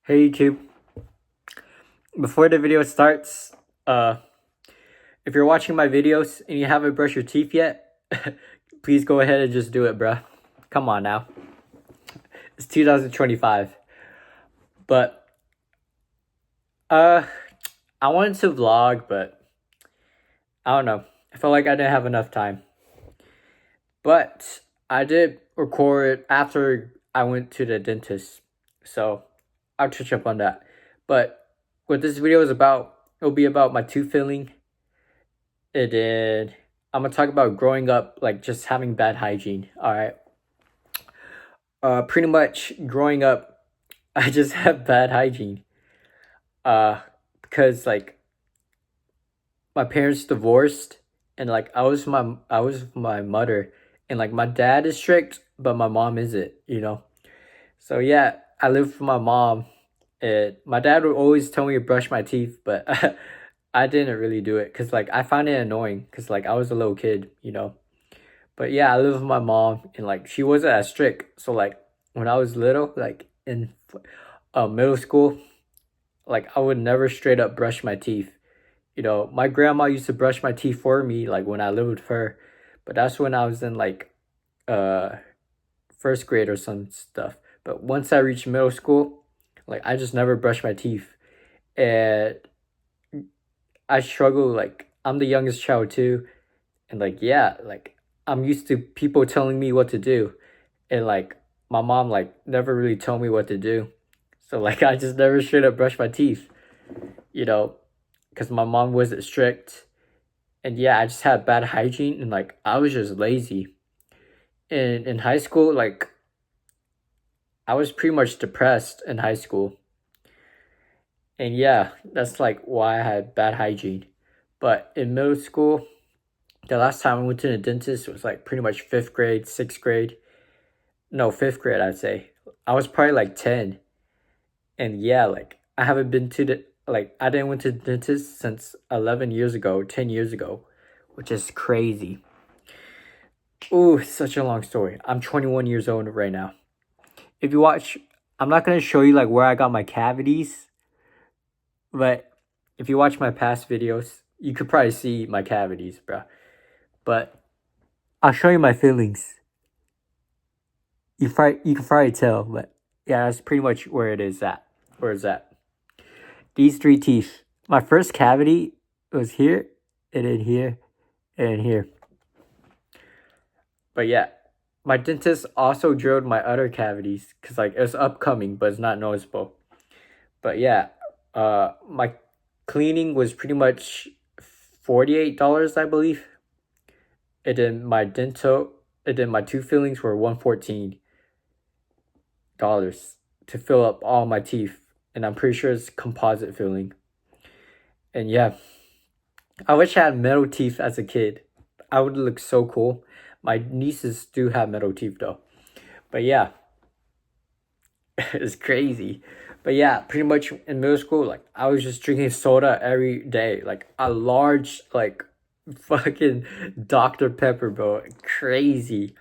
Hey YouTube. Before the video starts, if you're watching my videos and you haven't brushed your teeth yet, please go ahead and just do it, bruh. Come on now. It's 2025. But I wanted to vlog, but I don't know. I felt like I didn't have enough time. But I did record after I went to the dentist. So I'll touch up on that. But what this video is about, it'll be about my tooth filling. And then I'm gonna talk about growing up, like just having bad hygiene. All right. Pretty much growing up, I just have bad hygiene. Because like my parents divorced, and like I was my mother, and like my dad is strict, but my mom isn't. So yeah, I live with my mom. And my dad would always tell me to brush my teeth, but I didn't really do it because like I found it annoying because like I was a little kid. But yeah, I live with my mom, and like she wasn't as strict. So like when I was little, like in middle school, like I would never straight up brush my teeth. My grandma used to brush my teeth for me, like when I lived with her. But that's when I was in like uh first grade or some stuff. But once I reached middle school, like I just never brushed my teeth. And I struggle, like I'm the youngest child too. And like yeah, like I'm used to people telling me what to do. And like my mom like never really told me what to do. So like I just never straight up brushed my teeth, you know, because my mom wasn't strict. And yeah, I just had bad hygiene, and like I was just lazy. And in high school, like I was pretty much depressed in high school. And yeah, that's like why I had bad hygiene. But in middle school, the last time I went to the dentist was like pretty much fifth grade, sixth grade. No, fifth grade, I'd say. I was probably like 10. And yeah, like I haven't been to I didn't went to the dentist since 11 years ago, 10 years ago, which is crazy. Ooh, such a long story. I'm 21 years old right now. If you watch, I'm not going to show you like where I got my cavities, but if you watch my past videos, you could probably see my cavities, bro. But I'll show you my fillings. You can probably tell, but yeah, that's pretty much where it is at. Where is that? These three teeth. My first cavity was here, and then here, and then here. But yeah, my dentist also drilled my other cavities because like it's upcoming, but it's not noticeable. But yeah, my cleaning was pretty much $48, I believe. And then my tooth fillings were $114 to fill up all my teeth, and I'm pretty sure it's composite filling. And yeah, I wish I had metal teeth as a kid. I would look so cool. My nieces do have metal teeth though. But yeah, it's crazy. But yeah, pretty much in middle school, like I was just drinking soda every day, like a large, like fucking Dr. Pepper, bro, crazy.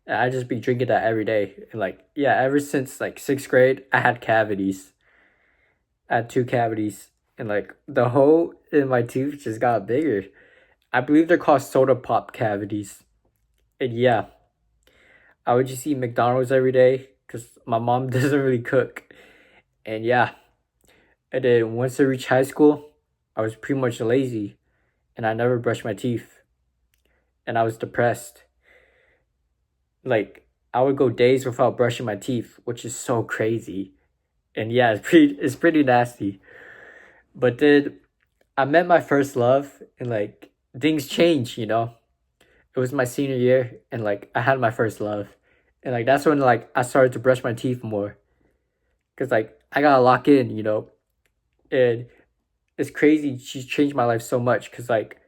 And I just be drinking that every day, and like yeah, ever since like sixth grade, I had cavities. I had two cavities, and like the hole in my tooth just got bigger. I believe they're called soda pop cavities. And yeah, I would just eat McDonald's every day because my mom doesn't really cook. And yeah, and then once I reached high school, I was pretty much lazy, and I never brushed my teeth, and I was depressed. Like I would go days without brushing my teeth, which is so crazy. And yeah, it's pretty nasty. But then I met my first love, and like things changed. It was my senior year, and like I had my first love. And like that's when like I started to brush my teeth more. Cause like I gotta lock in. And it's crazy. She's changed my life so much. Cause like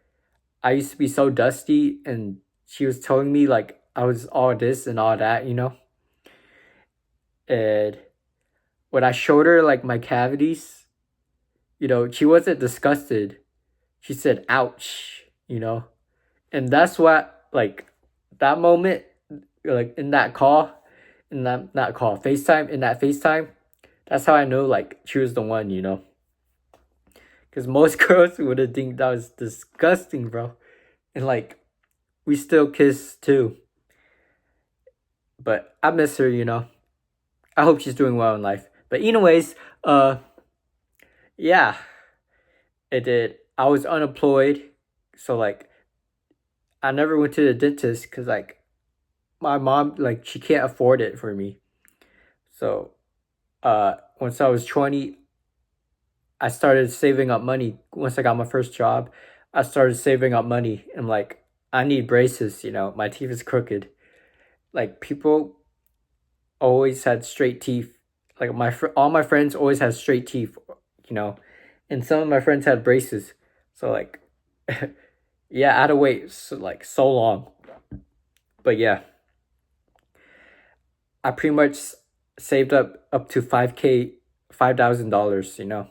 I used to be so dusty, and she was telling me like I was all this and all that. And when I showed her like my cavities, she wasn't disgusted. She said, ouch. And that's what like that moment, like in that call, in that not call, FaceTime, in that FaceTime, That's how I know like she was the one, you know. Because most girls would have think that was disgusting, bro. And like we still kiss too. But I miss her, you know. I hope she's doing well in life. But anyways, uh yeah, it did. I was unemployed, so like I never went to the dentist because like my mom like she can't afford it for me. So once I was 20, I started saving up money. Once I got my first job, I started saving up money. And like I need braces, you know. My teeth is crooked. Like people always had straight teeth. Like all my friends always had straight teeth, you know. And some of my friends had braces. So like yeah, I had to wait so long. But yeah, I pretty much saved up to 5K, $5,000, you know.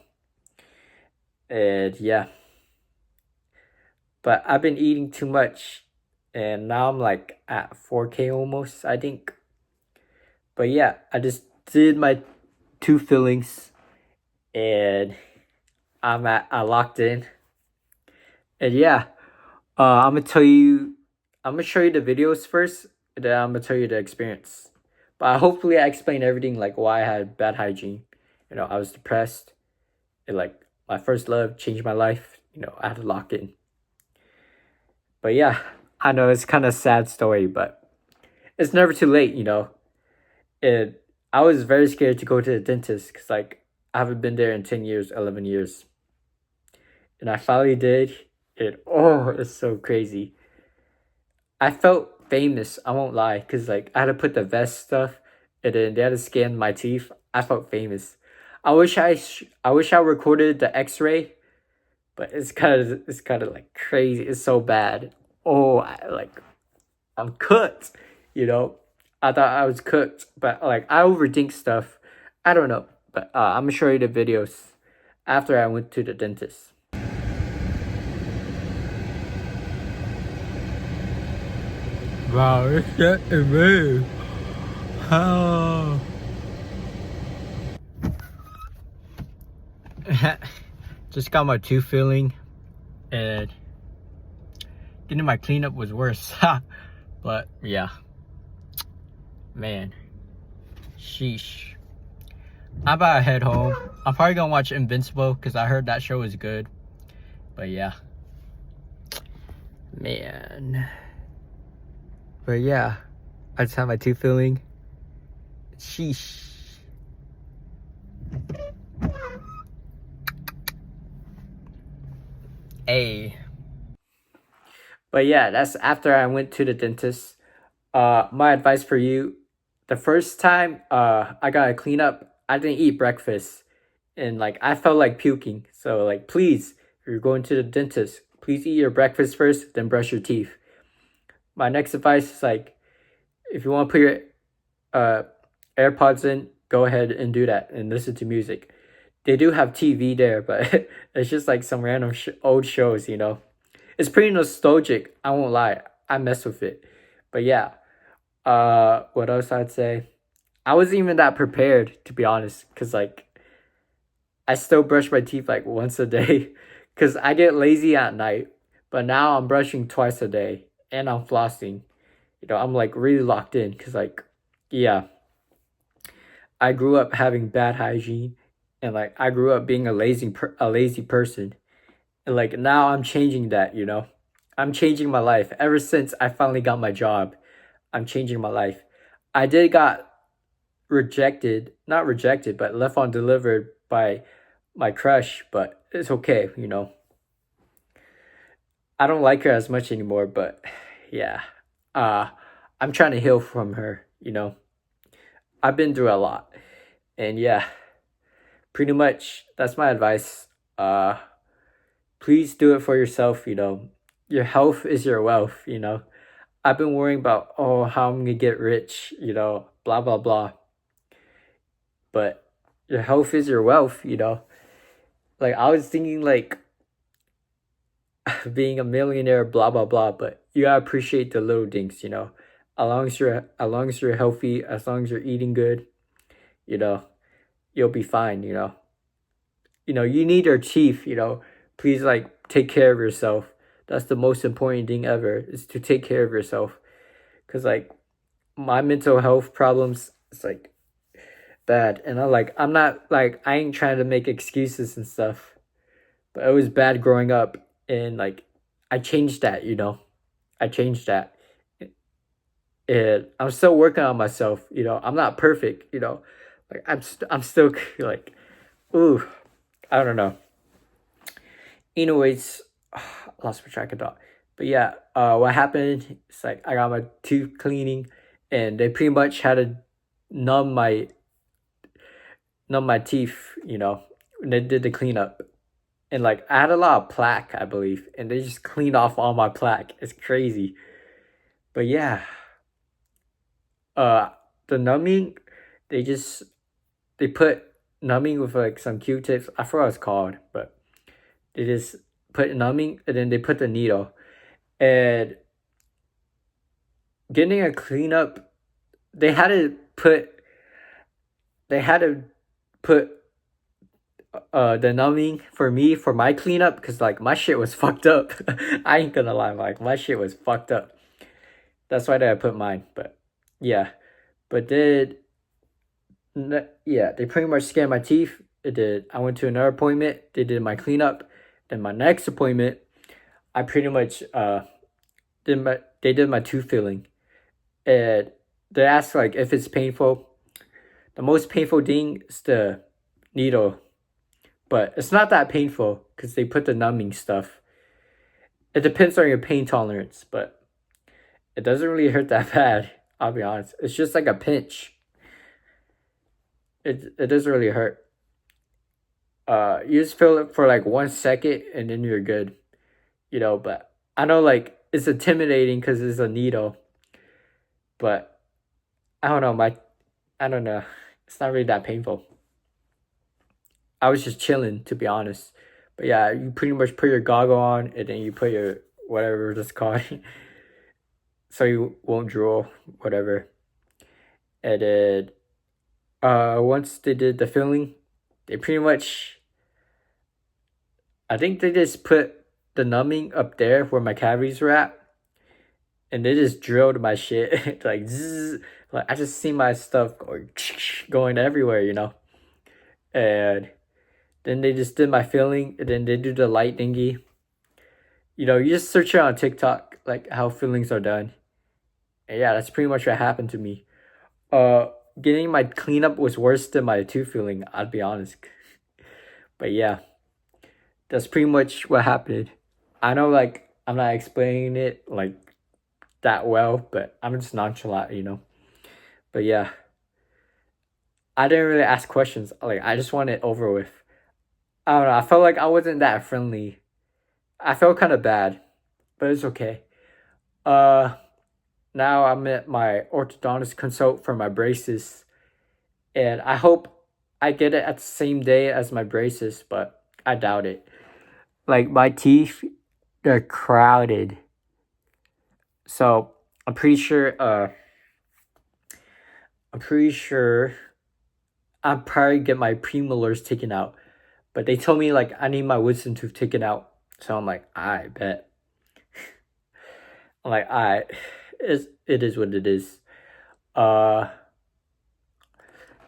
And yeah, but I've been eating too much and now I'm like at 4K almost, I think. But yeah, I just did my two fillings and I locked in. And yeah, I'm gonna show you the videos first, and then I'm gonna tell you the experience. But hopefully I explained everything like why I had bad hygiene. You know, I was depressed. And like my first love changed my life. You know, I had to lock in. But yeah, I know it's kind of sad story, but it's never too late, you know. And I was very scared to go to the dentist because like I haven't been there in 10 years, 11 years. And I finally did. And oh, it's so crazy. I felt famous, I won't lie, because like I had to put the vest stuff and then they had to scan my teeth. I felt famous. I wish I recorded the x-ray, but it's kind of like crazy. It's so bad. Oh, I'm cooked, you know. I thought I was cooked, but like I overthink stuff. I don't know, but I'm gonna show you the videos after I went to the dentist. Wow, it's getting me. Oh. Just got my tooth filling, and getting my cleanup was worse. But yeah, man, sheesh. I'm about to head home. I'm probably gonna watch Invincible because I heard that show is good. But yeah, man. But yeah, I just have my tooth filling. Sheesh. Hey. But yeah, that's after I went to the dentist. My advice for you: the first time I got a cleanup, I didn't eat breakfast, and like I felt like puking. So like, please, if you're going to the dentist, please eat your breakfast first, then brush your teeth. My next advice is like, if you want to put your uh AirPods in, go ahead and do that and listen to music. They do have TV there, but it's just like some random old shows, you know. It's pretty nostalgic. I won't lie. I mess with it. But yeah, what else I'd say? I wasn't even that prepared to be honest, cause like I still brush my teeth like once a day, cause I get lazy at night. But now I'm brushing twice a day, and I'm flossing. You know, I'm like really locked in, cause like, yeah, I grew up having bad hygiene, and like I grew up being a lazy person, and like now I'm changing that. You know, I'm changing my life. Ever since I finally got my job, I'm changing my life. I did got rejected, not rejected, but left undelivered by my crush, but it's okay, you know. I don't like her as much anymore, but yeah. Uh I'm trying to heal from her, you know. I've been through a lot. And yeah, pretty much that's my advice. Please do it for yourself, you know. Your health is your wealth, you know. I've been worrying about how I'm gonna get rich, you know, blah blah blah. But your health is your wealth, you know. Like I was thinking like being a millionaire, blah blah blah, but you gotta appreciate the little things, you know. As long as you're healthy, as long as you're eating good, you know, you'll be fine, you need your teeth, please like take care of yourself. That's the most important thing ever, is to take care of yourself. Because like my mental health problems, it's like bad. And I'm not like, I ain't trying to make excuses and stuff, but it was bad growing up. And like, I changed that, I changed that. And I'm still working on myself, I'm not perfect, like I'm still like, ooh, I don't know. Anyways, I lost my track of thought. But yeah, what happened? It's like I got my tooth cleaning, and they pretty much had to numb my numb my teeth. When they did the cleanup, and like I had a lot of plaque, I believe, and they just cleaned off all my plaque. It's crazy. But yeah, uh, the numbing, they just they put numbing with like some Q-tips. I forgot what it's called, but they just put numbing, and then they put the needle. And getting a cleanup, they had to put they had to put the numbing for me for my cleanup, because like my shit was fucked up. I ain't gonna lie, like my shit was fucked up. That's why I put mine. But yeah, but yeah, they pretty much scanned my teeth. It did. I went to another appointment. They did my cleanup. Then my next appointment, I pretty much they did my tooth filling. And they asked like if it's painful. The most painful thing is the needle, but it's not that painful because they put the numbing stuff. It depends on your pain tolerance, but it doesn't really hurt that bad. I'll be honest. It's just like a pinch. It doesn't really hurt. You just feel it for like 1 second and then you're good. But I know like it's intimidating because it's a needle, but I don't know. I don't know. It's not really that painful. I was just chilling, to be honest. But yeah, you pretty much put your goggle on and then you put your whatever it's called, so you won't drool, whatever. And then once they did the filling, they pretty much, I think they just put the numbing up there where my cavities were at, and they just drilled my shit like zzz, like I just see my stuff going everywhere, and then they just did my filling, and then they do the light thingy. You just search it on TikTok, like how fillings are done. And yeah, that's pretty much what happened to me. Uh, Getting my cleanup was worse than my tooth filling, I'll be honest. But yeah, that's pretty much what happened. I know, like, I'm not explaining it, like, that well, but I'm just nonchalant. But yeah, I didn't really ask questions. Like, I just want it over with. I don't know, I felt like I wasn't that friendly. I felt kind of bad, but it's okay. Uh, Now I'm at my orthodontist consult for my braces, and I hope I get it at the same day as my braces, but I doubt it. Like my teeth, they're crowded. So I'm pretty sure I'm pretty sure I'll probably get my premolars taken out. But they told me like I need my wisdom tooth taken out. So I'm like, I bet. I'm like, it is what it is. Uh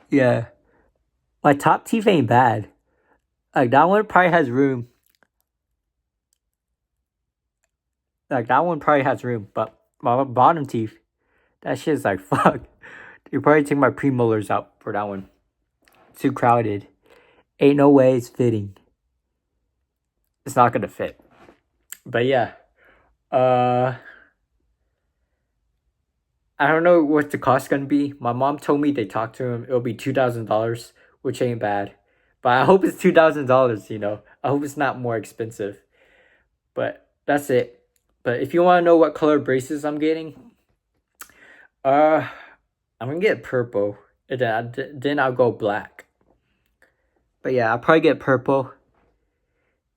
yeah. My top teeth ain't bad. Like that one probably has room. Like that one probably has room, but my bottom teeth, that shit's like fuck. You probably take my premolars out for that one. Too crowded. Ain't no way it's fitting. It's not gonna fit. But yeah. Uh I don't know what the cost gonna be. My mom told me they talked to him. It'll be $2,000, which ain't bad. But I hope it's $2,000. I hope it's not more expensive. But that's it. But if you want to know what color braces I'm getting, uh, I'm gonna get purple, and then I'll go black. But yeah, I'll probably get purple.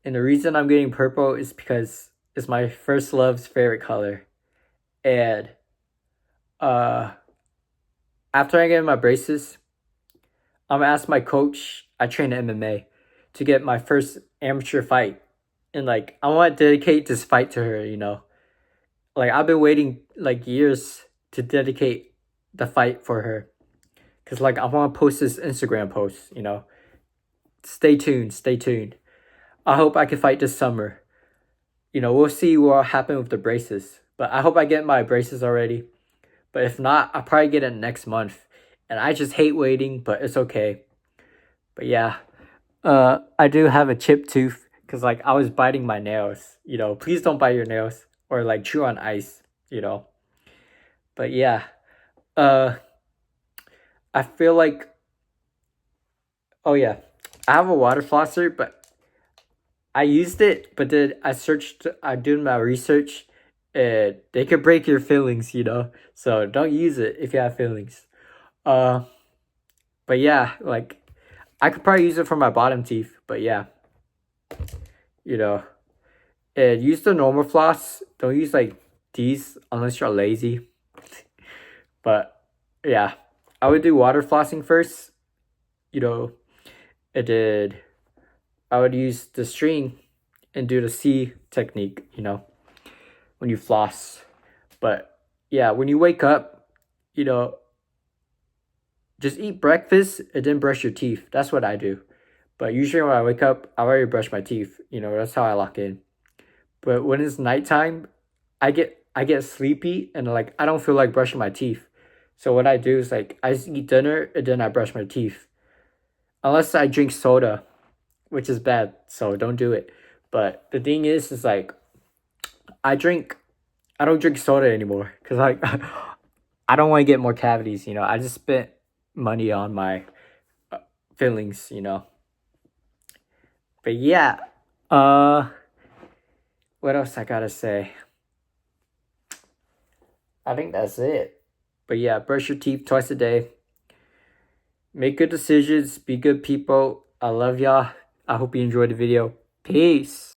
And the reason I'm getting purple is because it's my first love's favorite color. And uh, after I get my braces, I'm gonna ask my coach. I train MMA to get my first amateur fight, and like I want to dedicate this fight to her. Like I've been waiting like years to dedicate the fight for her, cause like I want to post this Instagram post. Stay tuned. Stay tuned. I hope I can fight this summer. We'll see what happens with the braces, but I hope I get my braces already. But if not, I'll probably get it next month. And I just hate waiting, but it's okay. But yeah, I do have a chipped tooth because like I was biting my nails. Please don't bite your nails or like chew on ice. You know. But yeah, uh, I feel like, oh yeah, I have a water flosser, but I used it, but then I did my research, and they could break your fillings. So don't use it if you have fillings. Uh, but yeah, like I could probably use it for my bottom teeth, but yeah, you know, and use the normal floss. Don't use like these unless you're lazy. But yeah, I would do water flossing first. You know, and then I would use the string and do the C technique. When you floss. But yeah, when you wake up, you know, just eat breakfast and then brush your teeth. That's what I do. But usually when I wake up, I already brush my teeth. That's how I lock in. But when it's nighttime, I get sleepy and like I don't feel like brushing my teeth. So what I do is like I just eat dinner and then I brush my teeth. Unless I drink soda, which is bad, so don't do it. But the thing is like I drink I don't drink soda anymore because like I don't want to get more cavities. I just spent money on my fillings. But yeah, uh, what else I gotta say? I think that's it. But yeah, brush your teeth twice a day. Make good decisions. Be good people. I love y'all. I hope you enjoyed the video. Peace.